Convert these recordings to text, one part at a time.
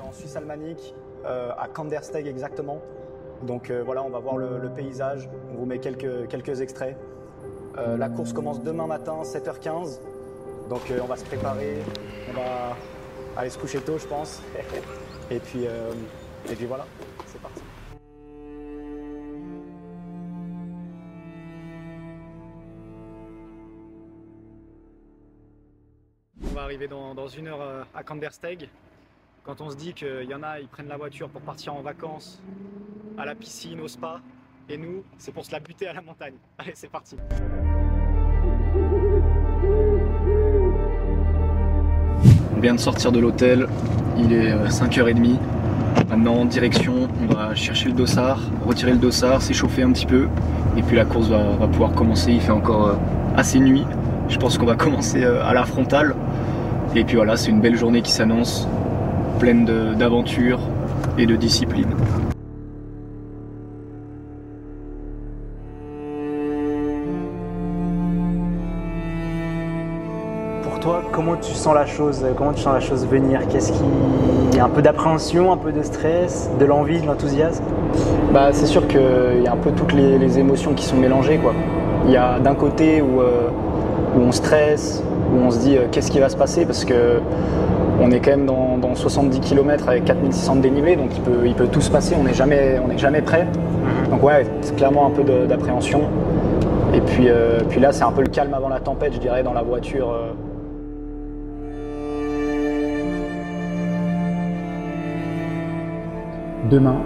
en Suisse alémanique, à Kandersteg exactement. Donc voilà, on va voir le paysage, on vous met quelques extraits. La course commence demain matin, 7h15. Donc on va se préparer, on va aller se coucher tôt je pense. et puis voilà, c'est parti. On va arriver dans 1 heure à Kandersteg. Quand on se dit qu'il y en a, ils prennent la voiture pour partir en vacances, à la piscine, au spa, et nous, c'est pour se la buter à la montagne. Allez, c'est parti. On vient de sortir de l'hôtel, il est 5h30. Maintenant, direction, on va chercher le dossard, retirer le dossard, s'échauffer un petit peu, et puis la course va pouvoir commencer. Il fait encore assez nuit. Je pense qu'on va commencer à la frontale. Et puis voilà, c'est une belle journée qui s'annonce, pleine d'aventures et de discipline. Pour toi, comment tu sens la chose venir? Qu'est-ce qui... Un peu d'appréhension, un peu de stress, de l'envie, de l'enthousiasme? Bah, c'est sûr qu'il y a un peu toutes les émotions qui sont mélangées, quoi. Il y a d'un côté où on stresse, où on se dit qu'est-ce qui va se passer, parce que on est quand même dans 70 km avec 4600 de dénivelé, donc il peut tout se passer, on n'est jamais prêt. Donc ouais, c'est clairement un peu d'appréhension. Et puis là, c'est un peu le calme avant la tempête, je dirais, dans la voiture. Demain,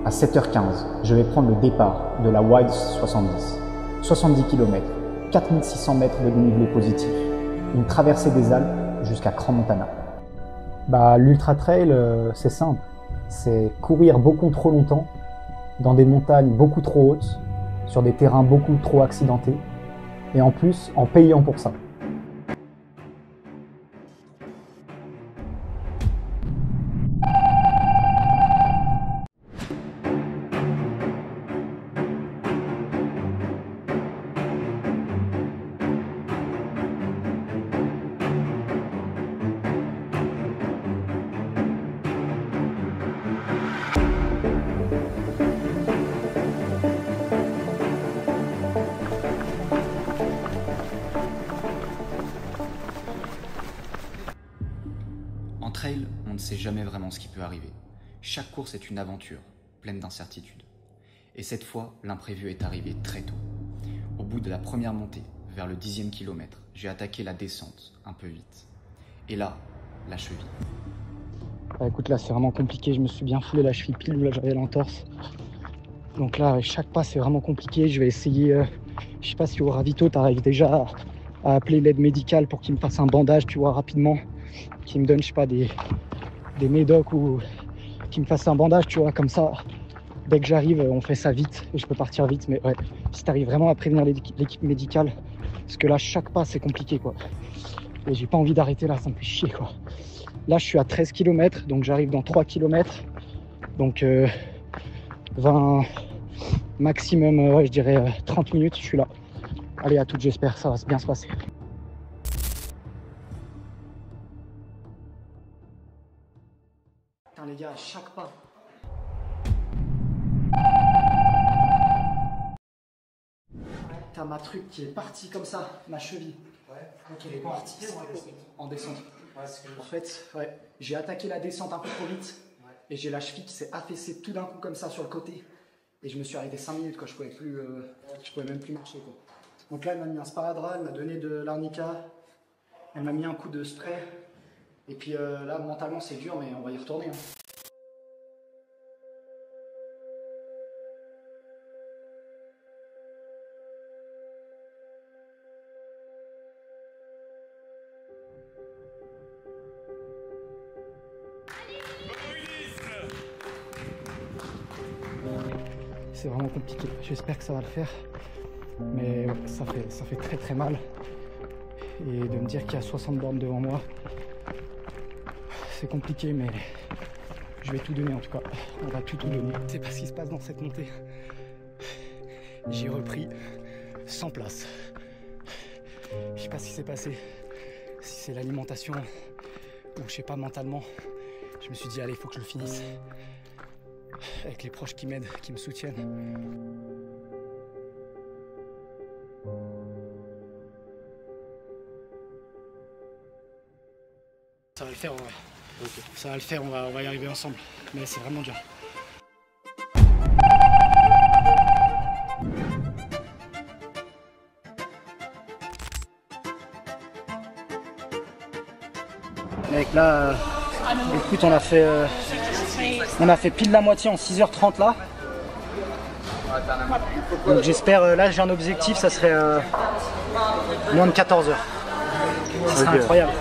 à 7h15, je vais prendre le départ de la Wilds 70. 70 km, 4600 mètres de dénivelé positif, une traversée des Alpes jusqu'à Crans-Montana. L'ultra trail, c'est simple. C'est courir beaucoup trop longtemps, dans des montagnes beaucoup trop hautes, sur des terrains beaucoup trop accidentés, et en plus, en payant pour ça. En trail, on ne sait jamais vraiment ce qui peut arriver. Chaque course est une aventure, pleine d'incertitudes. Et cette fois, l'imprévu est arrivé très tôt. Au bout de la première montée, vers le 10e kilomètre, j'ai attaqué la descente un peu vite. Et là, la cheville. Écoute, là c'est vraiment compliqué, je me suis bien foulé la cheville pile où là j'avais l'entorse. Donc là, chaque pas c'est vraiment compliqué. Je vais essayer, je sais pas si au ravito tu arrives déjà à appeler l'aide médicale pour qu'il me fasse un bandage, tu vois, rapidement. Qui me donne, je sais pas, des médocs ou qui me fasse un bandage, tu vois, comme ça. Dès que j'arrive, on fait ça vite et je peux partir vite. Mais ouais, si tu arrives vraiment à prévenir l'équipe médicale, parce que là, chaque pas c'est compliqué, quoi. Et j'ai pas envie d'arrêter là, ça me fait chier, quoi. Là, je suis à 13 km, donc j'arrive dans 3 km. Donc 20 maximum, ouais, je dirais 30 minutes, je suis là. Allez, à toutes, j'espère, ça va bien se passer. Putain, les gars, à chaque pas. T'as ma truc qui est partie comme ça, ma cheville. Ouais. Donc elle est partie en descente. Ouais, en fait, ouais, j'ai attaqué la descente un peu trop vite. Ouais. Et j'ai la cheville qui s'est affaissée tout d'un coup comme ça sur le côté. Et je me suis arrêté 5 minutes, quoi. Je pouvais même plus marcher, quoi. Donc là, elle m'a mis un sparadrap, elle m'a donné de l'arnica. Elle m'a mis un coup de spray. Et puis là, mentalement, c'est dur, mais on va y retourner. Hein. C'est vraiment compliqué, j'espère que ça va le faire, mais ouais, ça fait très très mal. Et de me dire qu'il y a 60 bornes devant moi, c'est compliqué, mais je vais tout donner en tout cas, on va tout donner. C'est pas ce qui se passe dans cette montée. J'ai repris 100 places. Je sais pas ce qui s'est passé, si c'est l'alimentation ou je sais pas mentalement, Je me suis dit, allez, il faut que je le finisse. Avec les proches qui m'aident, qui me soutiennent. Ça va le faire, ouais. Okay. Ça va le faire, on va y arriver ensemble. Mais c'est vraiment dur. Mec, là, écoute, on a fait pile la moitié en 6h30 là. Donc j'espère, là j'ai un objectif, ça serait moins de 14h. Ça serait incroyable.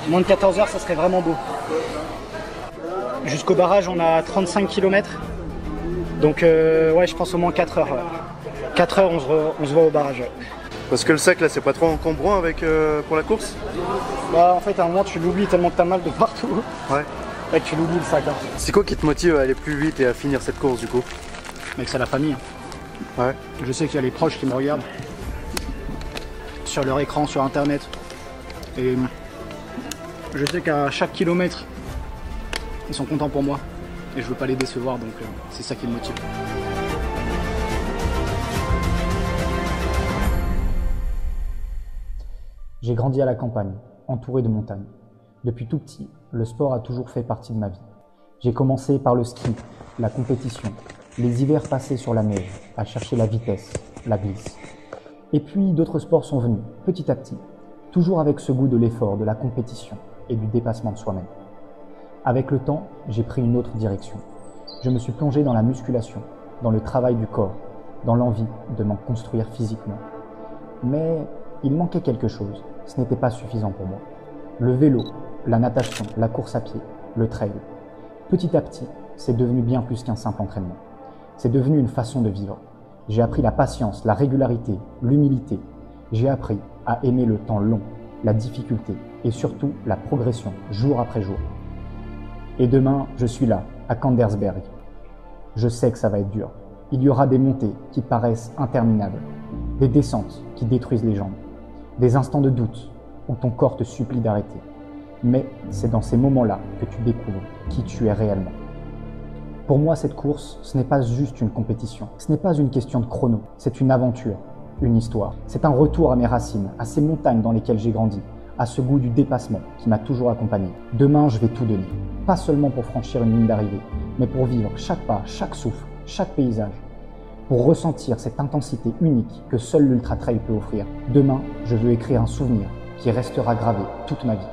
Moins de 14h, ça serait vraiment beau. Jusqu'au barrage, on a 35 km. Donc ouais, je pense au moins 4 heures. 4 heures, on se voit au barrage. Ouais. Parce que le sac là, c'est pas trop encombrant avec, pour la course? Bah en fait, à un moment, tu l'oublies tellement que t'as mal de partout. Ouais. Fait que tu l'oublies le sac. Hein. C'est quoi qui te motive à aller plus vite et à finir cette course du coup? Mec, c'est la famille. Ouais. Je sais qu'il y a les proches qui me regardent. Sur leur écran, sur internet. Et je sais qu'à chaque kilomètre, ils sont contents pour moi. Et je veux pas les décevoir, donc c'est ça qui me motive. J'ai grandi à la campagne, entouré de montagnes. Depuis tout petit, le sport a toujours fait partie de ma vie. J'ai commencé par le ski, la compétition, les hivers passés sur la neige, à chercher la vitesse, la glisse. Et puis d'autres sports sont venus, petit à petit, toujours avec ce goût de l'effort, de la compétition et du dépassement de soi-même. Avec le temps, j'ai pris une autre direction. Je me suis plongé dans la musculation, dans le travail du corps, dans l'envie de m'en construire physiquement. Mais il manquait quelque chose, ce n'était pas suffisant pour moi. Le vélo, la natation, la course à pied, le trail. Petit à petit, c'est devenu bien plus qu'un simple entraînement. C'est devenu une façon de vivre. J'ai appris la patience, la régularité, l'humilité. J'ai appris à aimer le temps long, la difficulté et surtout la progression, jour après jour. Et demain, je suis là, à Kandersberg. Je sais que ça va être dur. Il y aura des montées qui paraissent interminables, des descentes qui détruisent les jambes, des instants de doute où ton corps te supplie d'arrêter. Mais c'est dans ces moments-là que tu découvres qui tu es réellement. Pour moi, cette course, ce n'est pas juste une compétition. Ce n'est pas une question de chrono. C'est une aventure, une histoire. C'est un retour à mes racines, à ces montagnes dans lesquelles j'ai grandi, à ce goût du dépassement qui m'a toujours accompagné. Demain, je vais tout donner. Pas seulement pour franchir une ligne d'arrivée, mais pour vivre chaque pas, chaque souffle, chaque paysage. Pour ressentir cette intensité unique que seul l'Ultra Trail peut offrir. Demain, je veux écrire un souvenir qui restera gravé toute ma vie.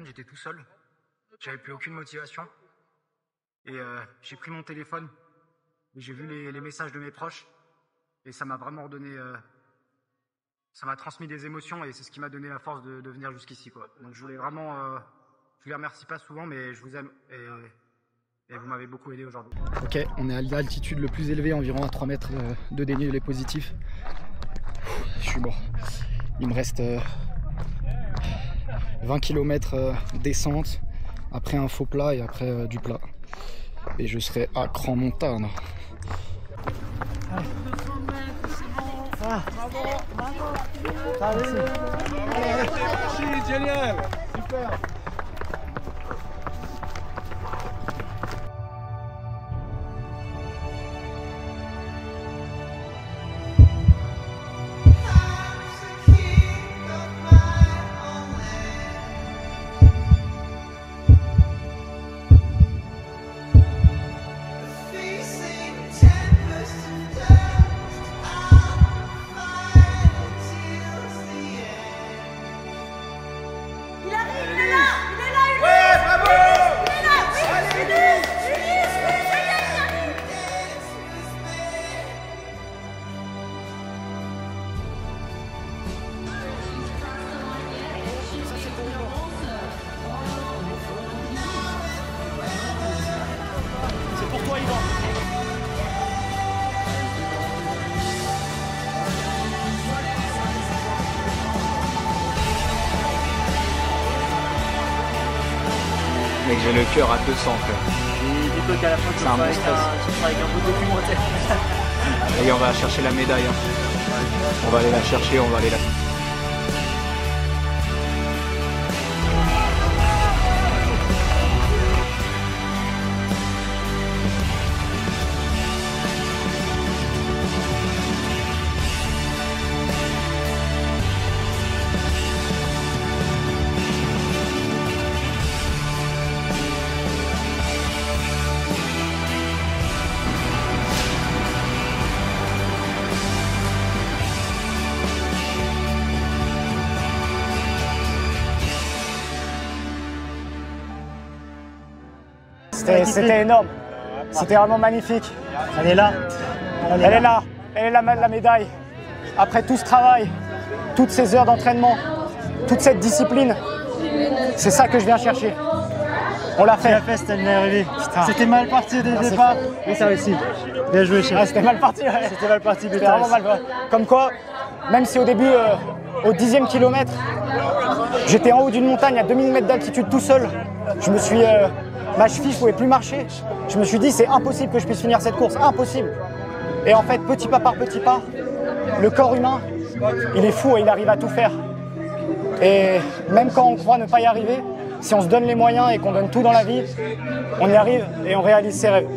J'étais tout seul, j'avais plus aucune motivation et j'ai pris mon téléphone et j'ai vu les messages de mes proches et ça m'a vraiment redonné, ça m'a transmis des émotions et c'est ce qui m'a donné la force de venir jusqu'ici quoi. Donc je voulais vraiment, je les remercie pas souvent mais je vous aime et vous m'avez beaucoup aidé aujourd'hui. Ok, on est à l'altitude le plus élevé, environ à 3 mètres de dénivelé positif. Je suis mort, il me reste 20 km descente, après un faux plat et après du plat. Et je serai à Crans-Montana. Ah. Ah, merci. Génial. Super. Il arrive, là! Mec, j'ai le cœur à 200, frère. Et dis-toi qu'à la fin, tu seras avec un beau documentaire. Et on va chercher la médaille. Hein. On va aller la chercher, on va aller la... C'était énorme. C'était vraiment magnifique. Elle est là. Elle est là. Elle est là, la médaille. Après tout ce travail, toutes ces heures d'entraînement, toute cette discipline, c'est ça que je viens chercher. On l'a fait. C'était une arrivée. C'était mal parti dès le départ, mais ça réussi. Bien joué, chef. Ah, c'était mal parti, ouais. C'était mal parti, C'était vraiment mal parti. Comme quoi, même si au début, au 10e kilomètre, j'étais en haut d'une montagne à 2000 mètres d'altitude tout seul, je me suis... ma cheville ne pouvait plus marcher. Je me suis dit, c'est impossible que je puisse finir cette course, impossible. Et en fait, petit pas par petit pas, le corps humain, il est fou et il arrive à tout faire. Et même quand on croit ne pas y arriver, si on se donne les moyens et qu'on donne tout dans la vie, on y arrive et on réalise ses rêves.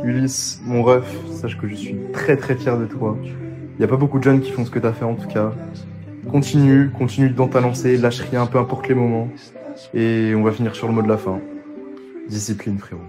Ulysse, mon ref, sache que je suis très fier de toi. Il n'y a pas beaucoup de jeunes qui font ce que tu as fait en tout cas. Continue dans ta lancée, lâche rien, peu importe les moments. Et on va finir sur le mot de la fin. Discipline, frérot.